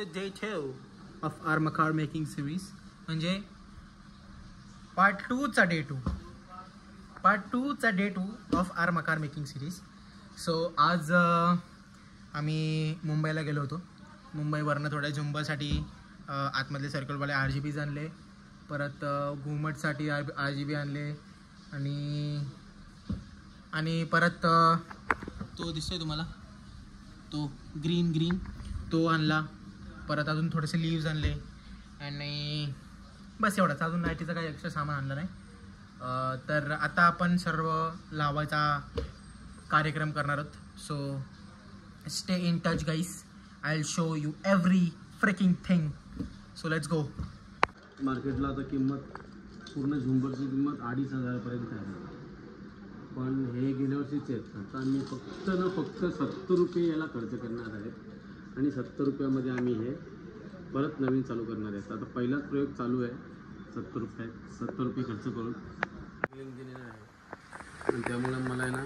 The day 2 of R मकार making series, म्हणजे part 2 चा डे 2 ऑफ आर मकार मेकिंग सिरीज. सो आज आम्ही मुंबईला गेलो होतो. मुंबईवरनं थोड्या झुंबरसाठी आतमधले सर्कलवाले RGBs आणले, परत घुमटसाठी RGB आणले, आणि परत तो दिसतोय तुम्हाला तो ग्रीन तो आणला. परत अजून थोडेसे लीव्ज आणले आणि बस एवढंच. अजून लाईटीचं काही एक्स्ट्रा सामान आणलं नाही. तर आता आपण सर्व लावायचा कार्यक्रम करणार आहोत. So stay in touch guys. I will show you every freaking thing. So let's go. मार्केटला आता किंमत पूर्ण झुंबरची किंमत 2500 आहे, पण हे गेल्या वर्षीच आहेत. आता आम्ही फक्त 70 रुपये याला खर्च करणार आहेत आणि 70 रुपयामध्ये आम्ही हे परत नवीन चालू करणार आहेत. आता पहिलाच प्रयोग चालू आहे. 70 रुपये खर्च करून इंजिनियर आहे आणि त्यामुळे मला आहे ना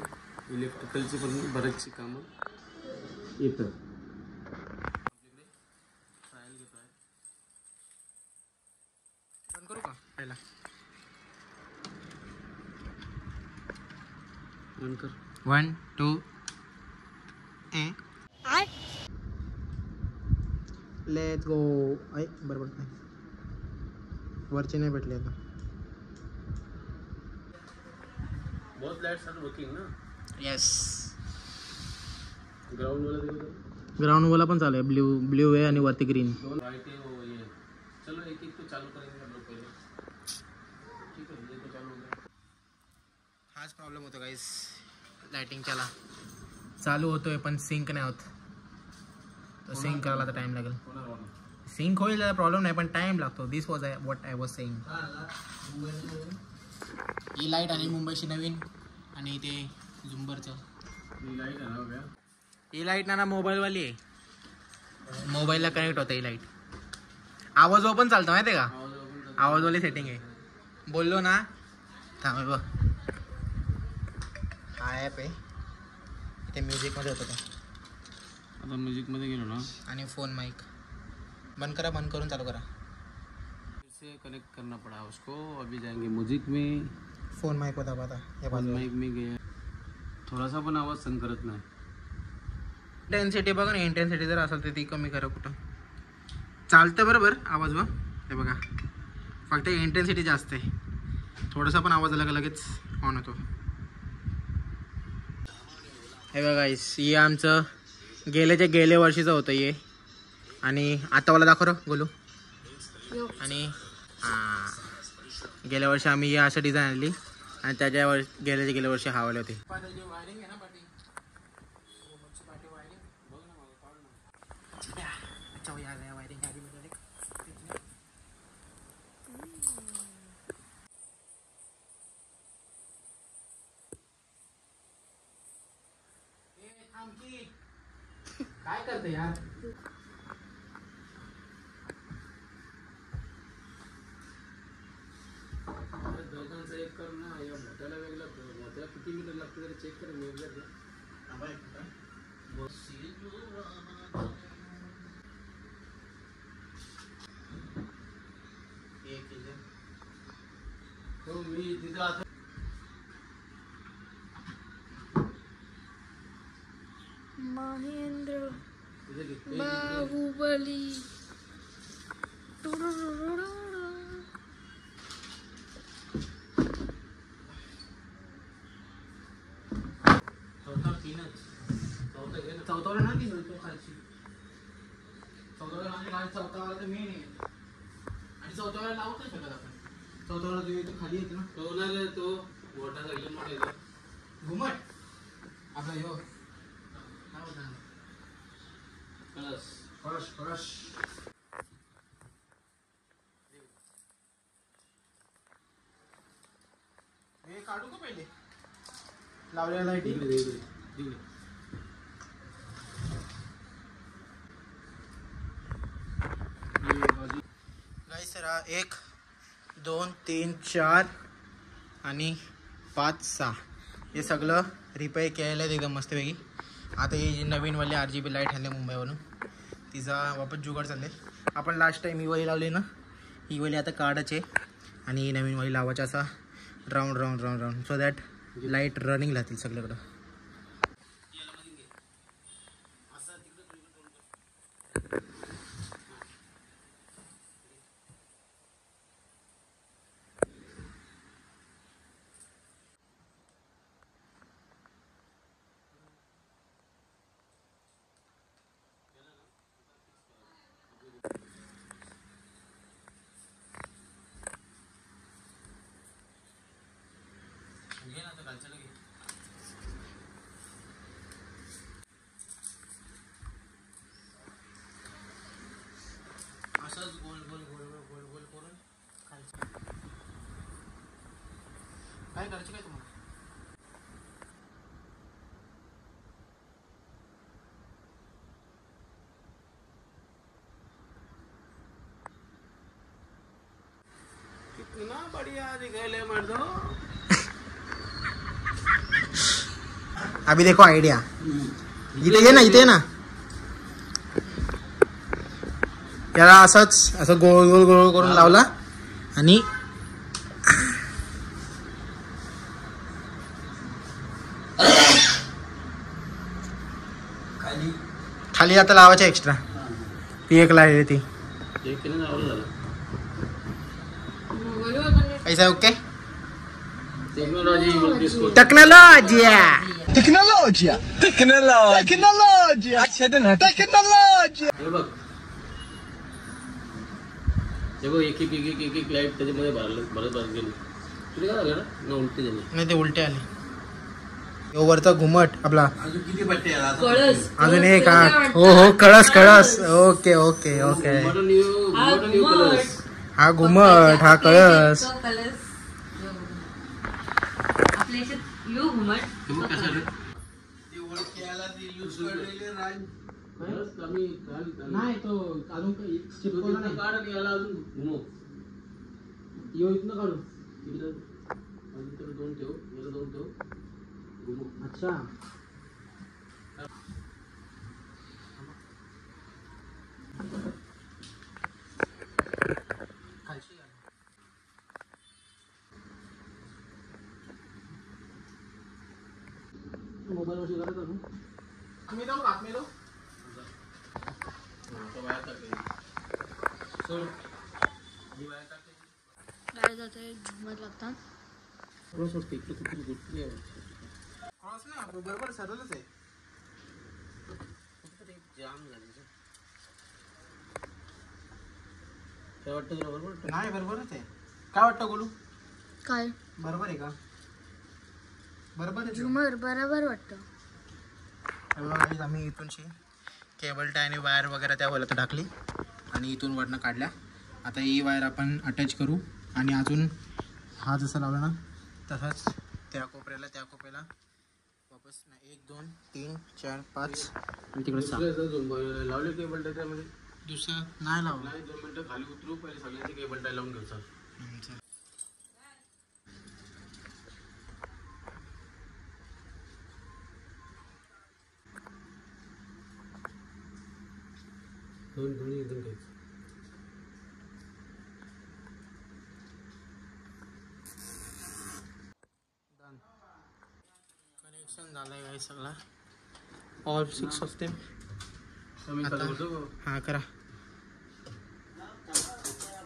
इलेक्ट्रिकलची पण बरेचशी कामं येतात. ट्रायल घेतो आहे. बंद करू का पहिला? बंद कर. 1 2 लेट्स गो. बरोबर नाही, वरचे नाही भेटले आता. बहुत लाइट्स आर वर्किंग ना. येस, ग्राउंड वाला पण चालू आहे. ब्ल्यू आहे आणि वरती ग्रीन. दोन लाइट है वो ये. चलो एक तो चालू करेंगे हम लोग पहले. ठीक है, ये तो चालू हो गया. हाच प्रॉब्लेम होतो गाईस लाइटिंगच्याला. चालू होतोय पण सिंक नाही होत. तो सिंक करायला तर टाइम लागेल. सिंक होईल त्याचा प्रॉब्लेम नाही, पण टाइम लागतो. This was what I was saying. ही लाईट आणि मुंबईची नवीन आणि ते झुंबरचं ही लाइट है ना. ही लाईट ना मोबाईलवाली आहे. मोबाईलला कनेक्ट होतं ही लाईट. आवाज पण चालतं माहिती आहे का? आवाजवाली सेटिंग आहे. बोललो ना थांब बघ. हा ॲप आहे. इथे म्युझिकमध्ये होतं ते. आता म्युझिकमध्ये गेलो ना आणि फोन माइक बंद करा, बंद करून चालू करा. से कनेक्ट करना पड़ा उसको. अभी जाएंगे म्यूजिक में. फोन माइक होता आता या फोन माइक में गए. थोडासा पण आवाज सहन करत नाही. इंटेन्सिटी बघा ना. इंटेन्सिटी जर असेल तर ती कमी करा. कुठं चालतं बरोबर आवाज व हे बघा. फक्त इंटेन्सिटी जास्त आहे. थोडासा पण आवाज आला का लगेच ऑन होतो. हे बघा हे आमचं गेल्या वर्षीचं होतं हे. आणि आता मला दाखव गोलू. आणि गेल्या वर्षी आम्ही हे असं डिझाईन आणली आणि गेल्या वर्षी हवाले होते. काय करते यार? दोघांचं एक कर ना. या मोठ्याला वेगळा मोठ्याला किती मीटर लागतं तरी चेक कर. मी एकदा हो मी तिथं आता महेंद्र बाहुबली. चौथाला ना ती खालची. चौथावाला तर मेन आहे आणि चौथावाला लावत नाही शकत आपण. चौथावाला तो खाली येतो ना. तो होणार तो मोठा एकदम मोठा येतो घुमट आपला यो काय होता कळश. हे काढू का पहिले लावलेला लाईट. गाईस तर 1 2 3 4 आणि 5 6 हे सगळं रिपेअर केलेलं आहे एकदम मस्तपैकी. आता ही नवीनवाली RGB लाईट आणली मुंबईवरून तिचा वापस जुगाड चालले. आपण लास्ट टाईम ही वही लावली ना, ही वही आता काढायची आणि नवीन वही लावायची असा round round round round so that light running राहतील सगळीकडं. असंच गोल गोल गोल गोल गोल गोल करून खायचं. काय करायचं काय तुम्हाला? कितना बढ़िया दिखाई मर्दो. अभी देखो आयडिया. इथे ये ना, इथे ये ना. याला असंच असं गोल गोल गोल करून लावला आणि खाली आता लावायचं एक्स्ट्रा. ती एक लागली ती ऐसा. ओके. टेक्नॉलॉजी टेक्नॉलॉजिया Tecnologia! Tecnologia! Tecnologia! Tecnologia! हे बघ, हे बघ, एक एक एक एक एक एक लाईट त्याच्यामध्ये भरत गेली. तुला काय झालं ना, उलटी झाली. नाही ते उलटे आले. वरचा घुमट आपला अजून किती बट्टे अजून एक. हो हो कळस कळस. Okay okay okay. हा घुमट हा कळस. नाही तो अजून चिपकवला नाही. काढ याला अजून घुमव. यो इथनं काढू तिकडं. अजून तर दोन ठेव, याला दोन ठेव. घुमव. अच्छा. मोबाईल वरती करत ना. मी जाऊ का मी जाऊ. काय जाते झुमत लागतात. क्रॉस वाटते इकडे कुठे गोष्टी आहे. क्रॉस ना बरोबर सरळच आहे. जाम झाली काय वाटतं तुला? बरोबर नाही बरोबरच आहे. काय वाटतं गोलू? काय बरोबर आहे का? बरोबर आहे. झुमर बरोबर वाटतं. आम्ही इथून केबल टाय आणि वायर वगैरे त्या होल्यात टाकली आणि इथून वरनं काढल्या. आता ही वायर आपण अटॅच करू आणि अजून हा जसा लावला ना तसाच त्या कोपऱ्याला वापस. नाही 1 2 3 4 5 आणि तिकडे 6 लावले केबल टाय. त्यामध्ये दुसरा नाही लावला. 2 मिनिटं खाली उतरू, पहिले सगळ्यांचे केबल टाय लावून घ्यायचा. दोन्ही एकदम घ्यायचं. कनेक्शन झालंय काय सगळा. All 6 of them. हा करा.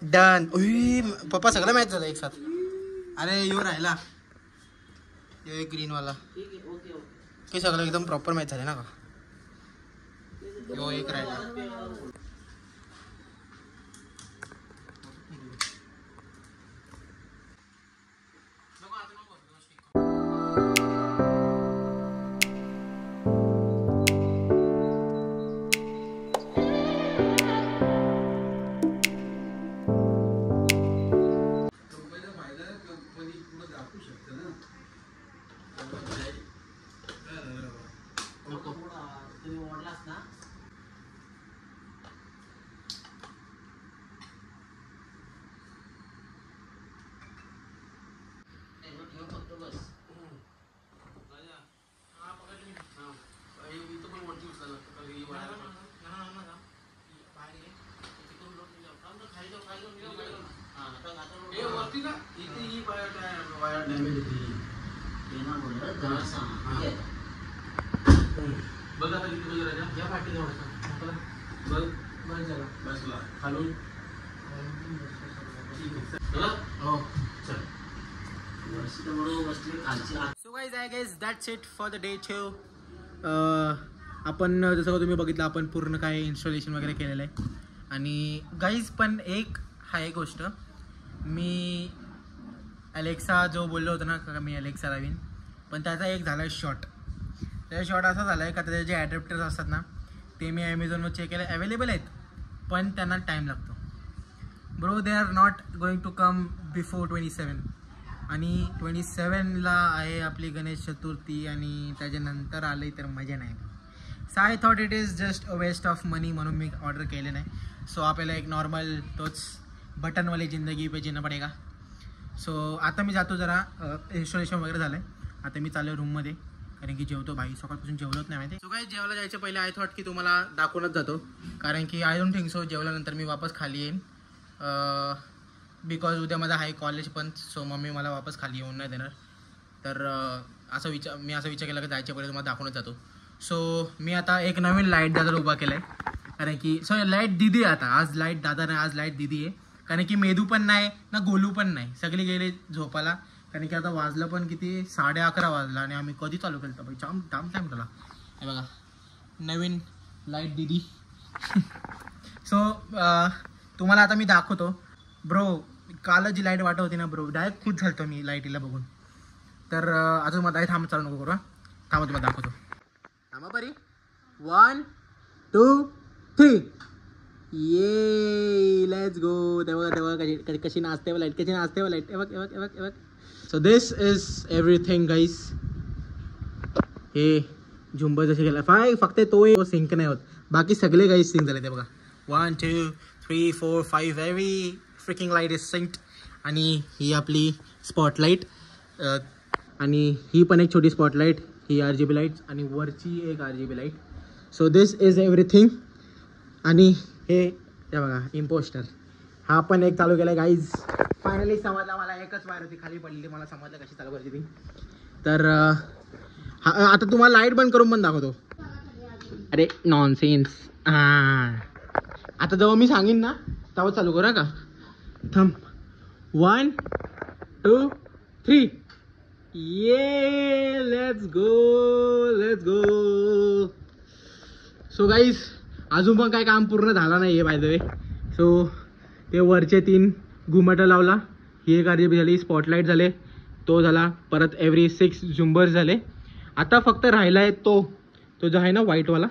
डन. पप्पा सगळं मॅच झालं एक साथ. अरे यो राहिला यो एक ग्रीनवाला. ते सगळं एकदम प्रॉपर मॅच झाले ना का. यो एक राहिला. बघा आता किती बजे राजा या पाठी थोडंसं बघ बस झालं. बसला खालून हो चल so guys I guess that's it for the day 2. आपण जसं का तुम्ही बघितलं आपण पूर्ण काय इन्स्टॉलेशन वगैरे केलेलं आहे. आणि गाईज पण एक आहे गोष्ट, मी अलेक्सा जो बोललो होतो ना का मी अलेक्सा लावीन, पण त्याचा एक झाला आहे शॉर्ट. त्याचा शॉर्ट असा झाला आहे का त्याचे जे ॲडॅप्टर्स असतात ना ते मी ॲमेझॉनवर चेक केले अवेलेबल आहेत, पण त्यांना टाईम लागतो bro. They are not going to come before 27. आणि 27ला आहे आपली गणेश चतुर्थी आणि त्याच्यानंतर आलं तर मजा नाही. So I thought it is just a waste of money, म्हणून मी ऑर्डर केले नाही. सो आपल्याला एक नॉर्मल तोच बटनवाली जिंदगी पे जीना पडेगा. सो आता मी जातो, जरा इन्स्टॉलेशन वगैरे झालं आहे. आता मी चाललो रूममध्ये, कारण की जेवतो. भाई सकाळपासून जेवलोच नाही माहिती. सो काही जेवायला जायच्या पहिले आय थॉट की तुम्हाला दाखवूनच जातो, कारण की आय डोंट थिंक सो जेवल्यानंतर मी वापस खाली येईन. बिकॉज उद्या माझा हाय कॉलेज पण, सो मम्मी मला वापस खाली येऊन नाही देणार. तर मी असा विचार केला की जायच्या पहिले तुम्हाला दाखवूनच जातो. सो मी आता एक नवीन लाईट दादा उभा केला आहे, कारण की लाईट दिदी आहे आता. आज लाईट दादा नाही, आज लाईट दिदी आहे, कारण की मेदू पण नाही ना गोलू पण नाही, सगळे गेले झोपाला. कारण की आता वाजलं पण किती 11:30 वाजला आणि आम्ही कधी चालू केलं तर भाई जाम टाईम झाला. हे बघा नवीन लाईट दिदी. सो तुम्हाला आता मी दाखवतो ब्रो. काल जी लाईट वाटत होती ना ब्रो, डायरेक्ट खुश झालतो मी लाईटीला बघून. तर अजून मला थांब चालू नको करू. थांबा तुम्हाला दाखवतो. थांबा परी. 1 2 3 ये लेट्स गो. तेव्हा कशी नाचते लाईट, कशी नाचते लाईट. हे बघ. So this is everything guys. हे झुंबर जसे केलं फक्त तो सिंक नाही होत, बाकी सगळे गाईज सिंक झाले. ते बघा 1 2 3 4 5 every fricking light is synced. आणि ही आपली स्पॉटलाईट, आणि ही पण एक छोटी स्पॉटलाईट, ही RGB लाईट्स आणि वरची एक RGB light. So this is everything. आणि हे बघा इम्पोस्टर, हा पण एक चालू केला आहे गाईज. फायनली समजला मला, एकच वायर होती खाली पडलेली, मला समजलं कशी चालू करायची ती. तर आता तुम्हाला लाईट बंद करून पण दाखवतो. अरे नॉनसेन्स. हां आता जेव्हा मी सांगेन ना तेव्हा चालू करा का. थांब. 1 2 3 ये लेट्स गो. सो गाईज अजून पण काय काम पूर्ण झालं नाही आहे बाय द वे. सो ते वरचे 3 घुमटं लावला, ही एक RGB झाली, स्पॉटलाईट झाले, तो झाला, परत एव्हरी 6 झुंबर्स झाले. आता फक्त राहिला आहे तो जो आहे ना व्हाईटवाला,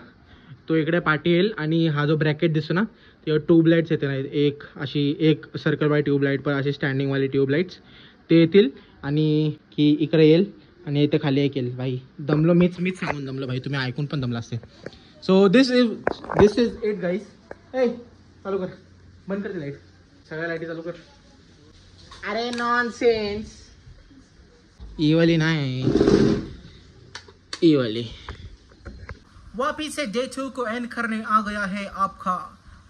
तो इकडे पाठी येईल. आणि हा जो ब्रॅकेट दिसतो ना तेव्हा ट्यूबलाईट्स येते नाही, एक अशी एक सर्कल बाय ट्यूबलाईट, पण अशी स्टँडिंगवाली ट्यूबलाईट्स ते येतील. आणि की इकडे येईल आणि इथे खाली एक येईल. भाई दमलो, मीच सांगून दमलो भाई, तुम्ही ऐकून पण दमला असते. So this is it guys. ए चालू कर, बंद कर ती लाईट, सगळ्या लाईटी चालू कर. अरे नॉनसेन्स. ई नाही, ई वापिस से डे 2 को एंड करने आ गया है आपका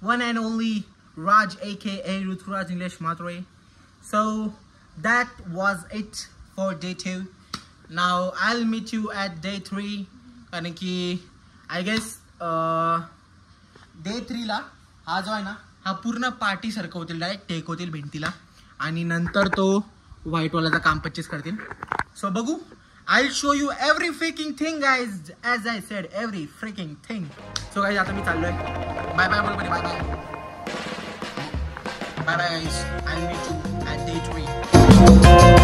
one and only Raj AKA Rituraj English Matre. So that was it for day 2. Now I'll meet you at day 3. कारण की I guess day 3 ला हा जो आहे ना हा पूर्ण पार्टी सरकवतील, डायरेक्ट टेक होतील भिंतीला, आणि नंतर तो व्हाईटवाल्याचा काम 25 करतील. सो बघू. I'll show you every freaking thing guys, as I said, every freaking thing. So guys आता मी चाललोय. Bye bye everybody, bye bye. Bye bye guys. I'll meet you at day 3.